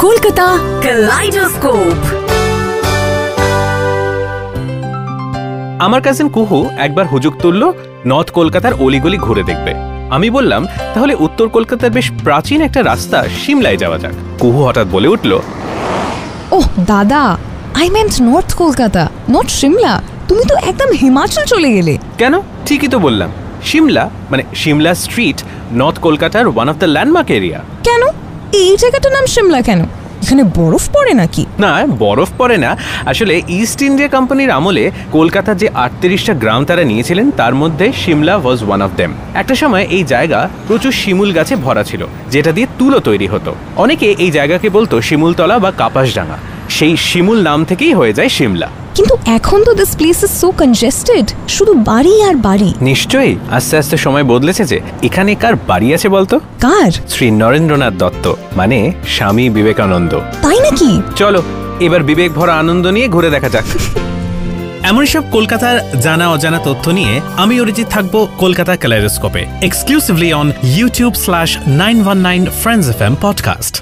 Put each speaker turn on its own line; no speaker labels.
কলকাতা কালাইডোস্কোপ।
আমার কাজিন কুহু একবার হুজুক তুলল নর্থ কলকাতার অলিগলি ঘুরে দেখবে। আমি বললাম তাহলে উত্তর কলকাতার বেশ প্রাচীন একটা রাস্তা সিমলায় যাওয়া যাক। কুহু হঠাৎ বলে উঠল,
ওহ দাদা, I meant north Kolkata, not Shimla. তুমি তো একদম হিমাচল চলে গেলে।
কেন? ঠিকই তো বললাম। সিমলা মানে সিমলা স্ট্রিট নর্থ কলকাতার one of the landmark area.
কেন এই জায়গাটার নাম সিমলা কেন? এখানে বরফ পড়ে নাকি?
না, বরফ পড়ে না। আসলে ইস্ট ইন্ডিয়া কোম্পানির আমলে কলকাতার যে 38টা গ্রাম তারা নিয়েছিলেন তার মধ্যে Shimla was one of them. একটা সময় এই জায়গা প্রচুর শিমুল গাছে ভরা ছিল, যেটা দিয়ে তুলো তৈরি হতো। অনেকে এই জায়গাকে বলতো শিমুলতলা বা কাপাসডাঙ্গা। সেই শিমুল নাম থেকেই হয়ে যায় সিমলা।
কিন্তু এখন তো this place is so congested, শুধু বাড়ি আর বাড়ি।
নিশ্চয়ই আস্তে আস্তে সময় বদলেছে। যে এখানে কার বাড়ি আছে বলতো?
কার?
শ্রী নরেন্দ্রনাথ দত্ত, মানে স্বামী বিবেকানন্দ।
তাই নাকি?
চলো এবার বিবেক ভরা আনন্দ নিয়ে ঘুরে দেখা যাক।
এমন সব কলকাতার জানা অজানা তথ্য নিয়ে আমি অরিজিৎ থাকবো কলকাতা কালাইডোস্কোপে, exclusively on YouTube/919 Friends FM podcast।